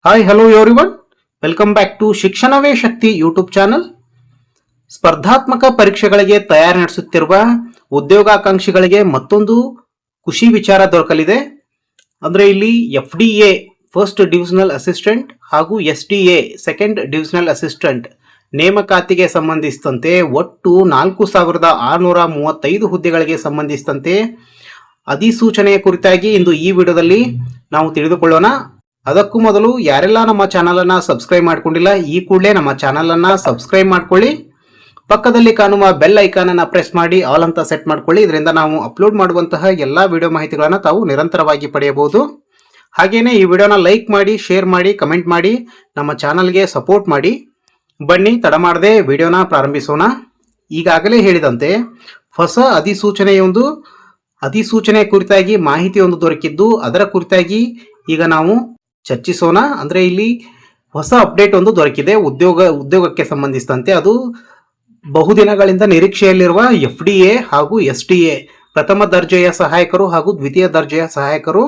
Hi hello everyone, welcome back to Shikshanave Shakti YouTube channel. ಸ್ಪರ್ಧಾತ್ಮಕ ಪರೀಕ್ಷೆಗಳಿಗೆ ತಯಾರಿ ನಡೆಸುತ್ತಿರುವ ಉದ್ಯೋಗಾಕಾಂಕ್ಷಿಗಳಿಗೆ ಮತ್ತೊಂದು ಖುಷಿ ವಿಚಾರ ದೊರಕಲಿದೆ. ಅಂದರೆ ಇಲ್ಲಿ FDA ಫಸ್ಟ್ ಡಿವಿಷನಲ್ ಅಸಿಸ್ಟೆಂಟ್ ಹಾಗೂ SDA ಸೆಕೆಂಡ್ ಡಿವಿಷನಲ್ ಅಸಿಸ್ಟೆಂಟ್ ನೇಮಕಾತಿಗೆ ಸಂಬಂಧಿಸಿದಂತೆ ಒಟ್ಟು 4635 ಹುದ್ದೆಗಳಿಗೆ ಸಂಬಂಧಿಸಿದಂತೆ ಅಧಿಸೂಚನೆಯ ಕುರಿತಾಗಿ ಇಂದು ಈ ವಿಡಿಯೋದಲ್ಲಿ ನಾವು ತಿಳಿದುಕೊಳ್ಳೋಣ. ಅದಕ್ಕೂ ಮೊದಲು ಯಾರೆಲ್ಲ ನಮ್ಮ ಚಾನಲನ್ನು ಸಬ್ಸ್ಕ್ರೈಬ್ ಮಾಡ್ಕೊಂಡಿಲ್ಲ, ಈ ಕೂಡಲೇ ನಮ್ಮ ಚಾನಲನ್ನು ಸಬ್ಸ್ಕ್ರೈಬ್ ಮಾಡ್ಕೊಳ್ಳಿ. ಪಕ್ಕದಲ್ಲಿ ಕಾಣುವ ಬೆಲ್ ಐಕಾನನ್ನು ಪ್ರೆಸ್ ಮಾಡಿ ಆಲ್ ಅಂತ ಸೆಟ್ ಮಾಡ್ಕೊಳ್ಳಿ. ಇದರಿಂದ ನಾವು ಅಪ್ಲೋಡ್ ಮಾಡುವಂತಹ ಎಲ್ಲ ವಿಡಿಯೋ ಮಾಹಿತಿಗಳನ್ನು ತಾವು ನಿರಂತರವಾಗಿ ಪಡೆಯಬಹುದು. ಹಾಗೆಯೇ ಈ ವಿಡಿಯೋನ ಲೈಕ್ ಮಾಡಿ, ಶೇರ್ ಮಾಡಿ, ಕಮೆಂಟ್ ಮಾಡಿ, ನಮ್ಮ ಚಾನಲ್ಗೆ ಸಪೋರ್ಟ್ ಮಾಡಿ. ಬನ್ನಿ ತಡ ಮಾಡದೆ ವಿಡಿಯೋನ ಪ್ರಾರಂಭಿಸೋಣ. ಈಗಾಗಲೇ ಹೇಳಿದಂತೆ ಹೊಸ ಅಧಿಸೂಚನೆ ಕುರಿತಾಗಿ ಮಾಹಿತಿಯೊಂದು ದೊರಕಿದ್ದು ಅದರ ಕುರಿತಾಗಿ ಈಗ ನಾವು ಚರ್ಚಿಸೋಣ. ಅಂದರೆ ಇಲ್ಲಿ ಹೊಸ ಅಪ್ಡೇಟ್ ಒಂದು ದೊರಕಿದೆ ಉದ್ಯೋಗಕ್ಕೆ ಸಂಬಂಧಿಸಿದಂತೆ. ಅದು ಬಹುದಿನಗಳಿಂದ ನಿರೀಕ್ಷೆಯಲ್ಲಿರುವ FDA ಹಾಗೂ SDA ಪ್ರಥಮ ದರ್ಜೆಯ ಸಹಾಯಕರು ಹಾಗೂ ದ್ವಿತೀಯ ದರ್ಜೆಯ ಸಹಾಯಕರು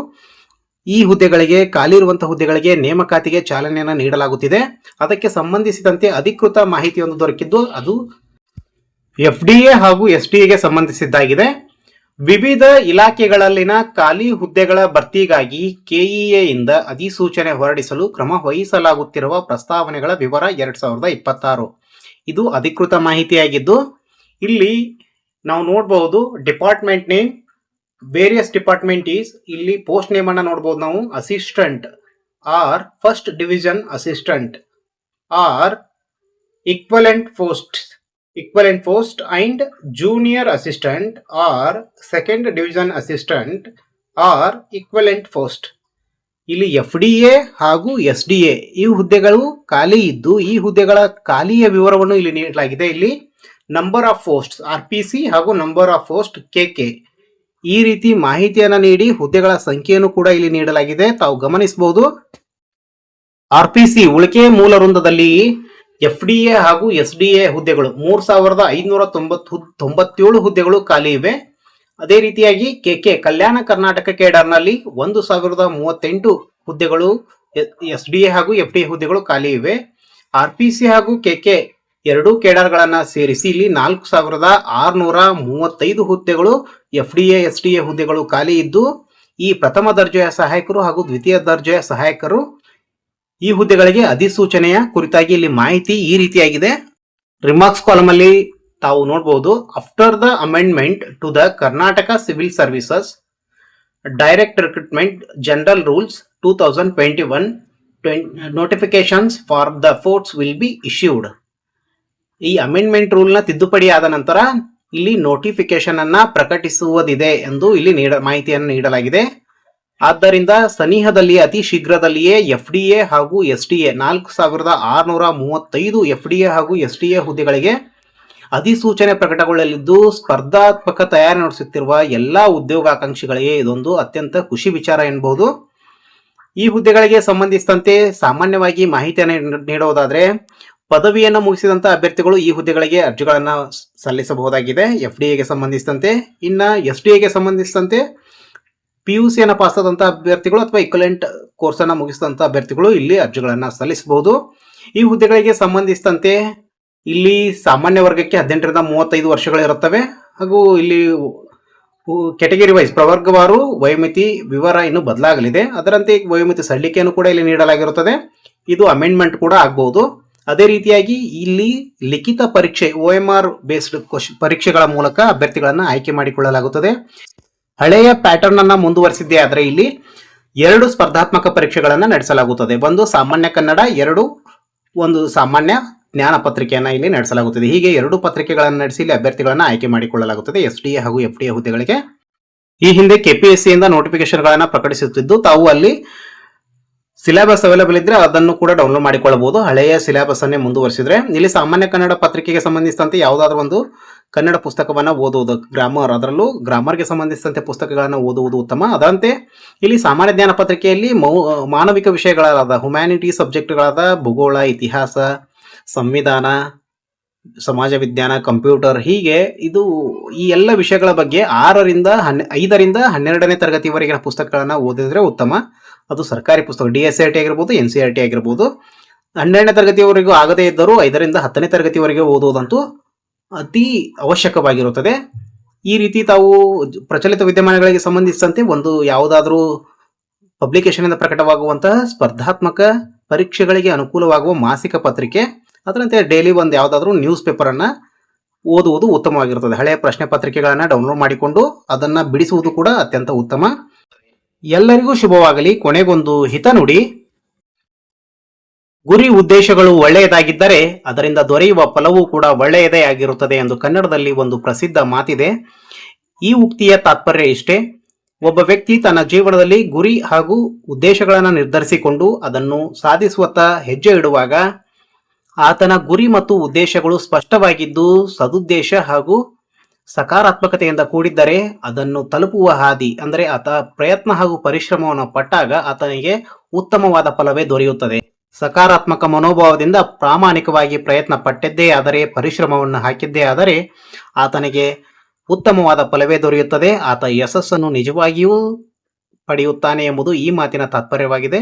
ಈ ಹುದ್ದೆಗಳಿಗೆ, ಖಾಲಿ ಇರುವಂತಹ ಹುದ್ದೆಗಳಿಗೆ ನೇಮಕಾತಿಗೆ ಚಾಲನೆಯನ್ನು ನೀಡಲಾಗುತ್ತಿದೆ. ಅದಕ್ಕೆ ಸಂಬಂಧಿಸಿದಂತೆ ಅಧಿಕೃತ ಮಾಹಿತಿಯೊಂದು ದೊರಕಿದ್ದು ಅದು FDA ಹಾಗೂ SDAಗೆ ಸಂಬಂಧಿಸಿದ್ದಾಗಿದೆ. ವಿವಿಧ ಇಲಾಖೆಗಳಲ್ಲಿನ ಖಾಲಿ ಹುದ್ದೆಗಳ ಭರ್ತಿಗಾಗಿ KEA ಇಂದ ಅಧಿಸೂಚನೆ ಹೊರಡಿಸಲು ಕ್ರಮ ವಹಿಸಲಾಗುತ್ತಿರುವ ಪ್ರಸ್ತಾವನೆಗಳ ವಿವರ 2026. ಇದು ಅಧಿಕೃತ ಮಾಹಿತಿಯಾಗಿದ್ದು ಇಲ್ಲಿ ನಾವು ನೋಡಬಹುದು department name, various department is. ಇಲ್ಲಿ ಪೋಸ್ಟ್ ನೇಮ್ ಅನ್ನು ನೋಡಬಹುದು ನಾವು, assistant or first division assistant or equivalent post and junior assistant or second division assistant or equivalent post. ಇಲ್ಲಿ FDA ಹಾಗೂ SDA ಈ ಹುದ್ದೆಗಳು ಖಾಲಿ ಇದ್ದು ಈ ಹುದ್ದೆಗಳ ಖಾಲಿಯ ವಿವರವನ್ನು ಇಲ್ಲಿ ನೀಡಲಾಗಿದೆ. ಇಲ್ಲಿ ನಂಬರ್ ಆಫ್ ಪೋಸ್ಟ್ RPC ಹಾಗೂ ನಂಬರ್ ಆಫ್ ಪೋಸ್ಟ್ KK ಈ ರೀತಿ ಮಾಹಿತಿಯನ್ನು ನೀಡಿ ಹುದ್ದೆಗಳ ಸಂಖ್ಯೆಯನ್ನು ಕೂಡ ಇಲ್ಲಿ ನೀಡಲಾಗಿದೆ. ತಾವು ಗಮನಿಸಬಹುದು. RPC ಉಳಿಕೆ ಮೂಲ ವೃಂದದಲ್ಲಿ FDA ಹಾಗೂ SDA ಹುದ್ದೆಗಳು 3597 ಹುದ್ದೆಗಳು ಖಾಲಿ ಇವೆ. ಅದೇ ರೀತಿಯಾಗಿ KK ಕಲ್ಯಾಣ ಕರ್ನಾಟಕ ಕೇಡರ್ನಲ್ಲಿ 1038 ಹುದ್ದೆಗಳು SDA ಹಾಗೂ FDA ಹುದ್ದೆಗಳು ಖಾಲಿ ಇವೆ. RPC ಹಾಗೂ KK ಎರಡೂ ಕೇಡರ್ಗಳನ್ನು ಸೇರಿಸಿ ಇಲ್ಲಿ 4635 ಹುದ್ದೆಗಳು FDA SDA ಹುದ್ದೆಗಳು ಖಾಲಿ ಇದ್ದು ಈ ಪ್ರಥಮ ದರ್ಜೆಯ ಸಹಾಯಕರು ಹಾಗೂ ದ್ವಿತೀಯ ದರ್ಜೆಯ ಸಹಾಯಕರು ಈ ಹುದ್ದೆಗಳಿಗೆ ಅಧಿಸೂಚನೆಯ ಕುರಿತಾಗಿ ಇಲ್ಲಿ ಮಾಹಿತಿ ಈ ರೀತಿಯಾಗಿದೆ. ರಿಮಾರ್ಕ್ಸ್ ಕಾಲಮ್ ಅಲ್ಲಿ ತಾವು ನೋಡಬಹುದು, after the amendment to the Karnataka civil services direct recruitment general rules 2021 notifications for the posts will be issued. ಈ ಅಮೆಂಡ್ಮೆಂಟ್ ರೂಲ್ ನ ತಿದ್ದುಪಡಿ ಆದ ನಂತರ ಇಲ್ಲಿ ನೋಟಿಫಿಕೇಶನ್ ಅನ್ನ ಪ್ರಕಟಿಸುವುದಿದೆ ಎಂದು ಇಲ್ಲಿ ಮಾಹಿತಿಯನ್ನು ನೀಡಲಾಗಿದೆ. ಆದ್ದರಿಂದ ಸನಿಹದಲ್ಲಿ ಅತಿ ಶೀಘ್ರದಲ್ಲಿಯೇ FDA ಹಾಗೂ SDA 4635 FDA ಹಾಗೂ SDA ಹುದ್ದೆಗಳಿಗೆ ಅಧಿಸೂಚನೆ ಪ್ರಕಟಗೊಳ್ಳಲಿದ್ದು ಸ್ಪರ್ಧಾತ್ಮಕ ತಯಾರಿ ನಡೆಸುತ್ತಿರುವ ಎಲ್ಲ ಉದ್ಯೋಗಾಕಾಂಕ್ಷಿಗಳಿಗೆ ಇದೊಂದು ಅತ್ಯಂತ ಖುಷಿ ವಿಚಾರ ಎನ್ನಬಹುದು. ಈ ಹುದ್ದೆಗಳಿಗೆ ಸಂಬಂಧಿಸಿದಂತೆ ಸಾಮಾನ್ಯವಾಗಿ ಮಾಹಿತಿಯನ್ನು ನೀಡುವುದಾದರೆ ಪದವಿಯನ್ನು ಮುಗಿಸಿದಂಥ ಅಭ್ಯರ್ಥಿಗಳು ಈ ಹುದ್ದೆಗಳಿಗೆ ಅರ್ಜಿಗಳನ್ನು ಸಲ್ಲಿಸಬಹುದಾಗಿದೆ FDAಗೆ ಸಂಬಂಧಿಸಿದಂತೆ. ಇನ್ನು SDAಗೆ ಸಂಬಂಧಿಸಿದಂತೆ PUC ಅನ್ನು ಪಾಸ್ ಆದಂಥ ಅಭ್ಯರ್ಥಿಗಳು ಅಥವಾ ಇಕ್ವಲೆಂಟ್ ಕೋರ್ಸ್ ಅನ್ನು ಮುಗಿಸಿದಂಥ ಅಭ್ಯರ್ಥಿಗಳು ಇಲ್ಲಿ ಅರ್ಜಿಗಳನ್ನು ಸಲ್ಲಿಸಬಹುದು. ಈ ಹುದ್ದೆಗಳಿಗೆ ಸಂಬಂಧಿಸಿದಂತೆ ಇಲ್ಲಿ ಸಾಮಾನ್ಯ ವರ್ಗಕ್ಕೆ 18ರಿಂದ 35 ವರ್ಷಗಳಿರುತ್ತವೆ ಹಾಗೂ ಇಲ್ಲಿ ಕೆಟಗರಿ ವೈಸ್ ಪ್ರವರ್ಗವಾರು ವಯೋಮಿತಿ ವಿವರ ಇನ್ನು ಬದಲಾಗಲಿದೆ. ಅದರಂತೆ ವಯೋಮಿತಿ ಸಡಿಲಿಕೆಯನ್ನು ಕೂಡ ಇಲ್ಲಿ ನೀಡಲಾಗಿರುತ್ತದೆ. ಇದು ಅಮೆಂಡ್ಮೆಂಟ್ ಕೂಡ ಆಗಬಹುದು. ಅದೇ ರೀತಿಯಾಗಿ ಇಲ್ಲಿ ಲಿಖಿತ ಪರೀಕ್ಷೆ OMR ಬೇಸ್ಡ್ ಪರೀಕ್ಷೆಗಳ ಮೂಲಕ ಅಭ್ಯರ್ಥಿಗಳನ್ನು ಆಯ್ಕೆ ಮಾಡಿಕೊಳ್ಳಲಾಗುತ್ತದೆ. ಹಳೆಯ ಪ್ಯಾಟರ್ನ್ ಅನ್ನ ಮುಂದುವರಿಸಿದ್ದೇ ಆದರೆ ಇಲ್ಲಿ 2 ಸ್ಪರ್ಧಾತ್ಮಕ ಪರೀಕ್ಷೆಗಳನ್ನು ನಡೆಸಲಾಗುತ್ತದೆ. ಒಂದು ಸಾಮಾನ್ಯ ಕನ್ನಡ, ಒಂದು ಸಾಮಾನ್ಯ ಜ್ಞಾನ ಪತ್ರಿಕೆಯನ್ನು ಇಲ್ಲಿ ನಡೆಸಲಾಗುತ್ತದೆ. ಹೀಗೆ 2 ಪತ್ರಿಕೆಗಳನ್ನು ನಡೆಸಿ ಇಲ್ಲಿ ಅಭ್ಯರ್ಥಿಗಳನ್ನು ಆಯ್ಕೆ ಮಾಡಿಕೊಳ್ಳಲಾಗುತ್ತದೆ SDA ಹಾಗೂ FDA ಹುದ್ದೆಗಳಿಗೆ. ಈ ಹಿಂದೆ KPSC ಇಂದ ನೋಟಿಫಿಕೇಶನ್ಗಳನ್ನು ಪ್ರಕಟಿಸುತ್ತಿದ್ದು ತಾವು ಅಲ್ಲಿ ಸಿಲೆಬಸ್ ಅವೈಲೇಬಲ್ ಇದ್ರೆ ಅದನ್ನು ಕೂಡ ಡೌನ್ಲೋಡ್ ಮಾಡಿಕೊಳ್ಳಬಹುದು. ಹಳೆಯ ಸಿಲೆಬಸ್ ಅನ್ನೇ ಮುಂದುವರಿಸಿದ್ರೆ ಇಲ್ಲಿ ಸಾಮಾನ್ಯ ಕನ್ನಡ ಪತ್ರಿಕೆಗೆ ಸಂಬಂಧಿಸಿದಂತೆ ಯಾವುದಾದ್ರೂ ಒಂದು ಕನ್ನಡ ಪುಸ್ತಕವನ್ನು ಓದುವುದು, ಅದರಲ್ಲೂ ಗ್ರಾಮರ್ಗೆ ಸಂಬಂಧಿಸಿದಂತೆ ಪುಸ್ತಕಗಳನ್ನು ಓದುವುದು ಉತ್ತಮ. ಅದರಂತೆ ಇಲ್ಲಿ ಸಾಮಾನ್ಯ ಜ್ಞಾನ ಪತ್ರಿಕೆಯಲ್ಲಿ ಮಾನವಿಕ ವಿಷಯಗಳಾದ ಹ್ಯುಮ್ಯಾನಿಟಿ ಸಬ್ಜೆಕ್ಟ್ಗಳಾದ ಭೂಗೋಳ, ಇತಿಹಾಸ, ಸಂವಿಧಾನ, ಸಮಾಜ ವಿಜ್ಞಾನ, ಕಂಪ್ಯೂಟರ್, ಹೀಗೆ ಈ ಎಲ್ಲ ವಿಷಯಗಳ ಬಗ್ಗೆ 5ರಿಂದ 12ನೇ ತರಗತಿವರೆಗಿನ ಪುಸ್ತಕಗಳನ್ನು ಓದಿದ್ರೆ ಉತ್ತಮ. ಅದು ಸರ್ಕಾರಿ ಪುಸ್ತಕ DSCRT ಆಗಿರ್ಬೋದು, NCERT ಆಗಿರ್ಬೋದು. 12ನೇ ತರಗತಿಯವರೆಗೂ ಆಗದೇ ಇದ್ದರೂ 5ರಿಂದ 10ನೇ ತರಗತಿವರೆಗೆ ಓದುವುದಂತೂ ಅತಿ ಅವಶ್ಯಕವಾಗಿರುತ್ತದೆ. ಈ ರೀತಿ ತಾವು ಪ್ರಚಲಿತ ವಿದ್ಯಮಾನಗಳಿಗೆ ಸಂಬಂಧಿಸಿದಂತೆ ಒಂದು ಯಾವುದಾದ್ರೂ ಪಬ್ಲಿಕೇಶನ್ ಪ್ರಕಟವಾಗುವಂತಹ ಸ್ಪರ್ಧಾತ್ಮಕ ಪರೀಕ್ಷೆಗಳಿಗೆ ಅನುಕೂಲವಾಗುವ ಮಾಸಿಕ ಪತ್ರಿಕೆ, ಅದರಂತೆ ಡೈಲಿ ಒಂದು ಯಾವುದಾದ್ರೂ ನ್ಯೂಸ್ ಪೇಪರನ್ನು ಓದುವುದು ಉತ್ತಮವಾಗಿರುತ್ತದೆ. ಹಳೆಯ ಪ್ರಶ್ನೆ ಪತ್ರಿಕೆಗಳನ್ನು ಡೌನ್ಲೋಡ್ ಮಾಡಿಕೊಂಡು ಅದನ್ನು ಬಿಡಿಸುವುದು ಕೂಡ ಅತ್ಯಂತ ಉತ್ತಮ. ಎಲ್ಲರಿಗೂ ಶುಭವಾಗಲಿ. ಕೊನೆಗೊಂದು ಹಿತನುಡಿ: ಗುರಿ ಉದ್ದೇಶಗಳು ಒಳ್ಳೆಯದಾಗಿದ್ದರೆ ಅದರಿಂದ ದೊರೆಯುವ ಫಲವೂ ಕೂಡ ಒಳ್ಳೆಯದೇ ಆಗಿರುತ್ತದೆ ಎಂದು ಕನ್ನಡದಲ್ಲಿ ಒಂದು ಪ್ರಸಿದ್ಧ ಮಾತಿದೆ. ಈ ಉಕ್ತಿಯ ತಾತ್ಪರ್ಯ ಇಷ್ಟೇ: ಒಬ್ಬ ವ್ಯಕ್ತಿ ತನ್ನ ಜೀವನದಲ್ಲಿ ಗುರಿ ಹಾಗೂ ಉದ್ದೇಶಗಳನ್ನು ನಿರ್ಧರಿಸಿಕೊಂಡು ಅದನ್ನು ಸಾಧಿಸುವತ್ತ ಹೆಜ್ಜೆ ಇಡುವಾಗ ಆತನ ಗುರಿ ಮತ್ತು ಉದ್ದೇಶಗಳು ಸ್ಪಷ್ಟವಾಗಿದ್ದು ಸದುದ್ದೇಶ ಹಾಗೂ ಸಕಾರಾತ್ಮಕತೆಯಿಂದ ಕೂಡಿದ್ದರೆ ಅದನ್ನು ತಲುಪುವ ಹಾದಿ, ಅಂದರೆ ಆತ ಪ್ರಯತ್ನ ಹಾಗೂ ಪರಿಶ್ರಮವನ್ನು ಪಟ್ಟಾಗ ಆತನಿಗೆ ಉತ್ತಮವಾದ ಫಲವೇ ದೊರೆಯುತ್ತದೆ. ಸಕಾರಾತ್ಮಕ ಮನೋಭಾವದಿಂದ ಪ್ರಾಮಾಣಿಕವಾಗಿ ಪ್ರಯತ್ನ ಪಟ್ಟಿದ್ದೇ ಆದರೆ, ಪರಿಶ್ರಮವನ್ನು ಹಾಕಿದ್ದೇ ಆದರೆ ಆತನಿಗೆ ಉತ್ತಮವಾದ ಫಲವೇ ದೊರೆಯುತ್ತದೆ. ಆತ ಯಶಸ್ಸನ್ನು ನಿಜವಾಗಿಯೂ ಪಡೆಯುತ್ತಾನೆ ಎಂಬುದು ಈ ಮಾತಿನ ತಾತ್ಪರ್ಯವಾಗಿದೆ.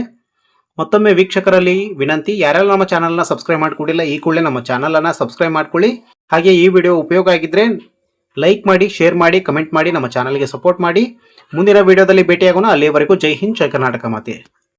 ಮತ್ತೊಮ್ಮೆ ವೀಕ್ಷಕರಲ್ಲಿ ವಿನಂತಿ, ಯಾರೆಲ್ಲ ನಮ್ಮ ಚಾನಲ್ನ ಸಬ್ಸ್ಕ್ರೈಬ್ ಮಾಡಿಕೊಂಡಿಲ್ಲ ಈ ಕೂಡಲೇ ನಮ್ಮ ಚಾನಲನ್ನು ಸಬ್ಸ್ಕ್ರೈಬ್ ಮಾಡ್ಕೊಳ್ಳಿ. ಹಾಗೆ ಈ ವಿಡಿಯೋ ಉಪಯೋಗ ಆಗಿದ್ರೆ ಲೈಕ್ ಮಾಡಿ, ಶೇರ್ ಮಾಡಿ, ಕಮೆಂಟ್ ಮಾಡಿ, ನಮ್ಮ ಚಾನಲ್ಗೆ ಸಪೋರ್ಟ್ ಮಾಡಿ. ಮುಂದಿನ ವಿಡಿಯೋದಲ್ಲಿ ಭೇಟಿಯಾಗೋಣ. ಅಲ್ಲಿಯವರೆಗೂ ಜೈ ಹಿಂದ್, ಜೈ ಕರ್ನಾಟಕ ಮಾತೆ.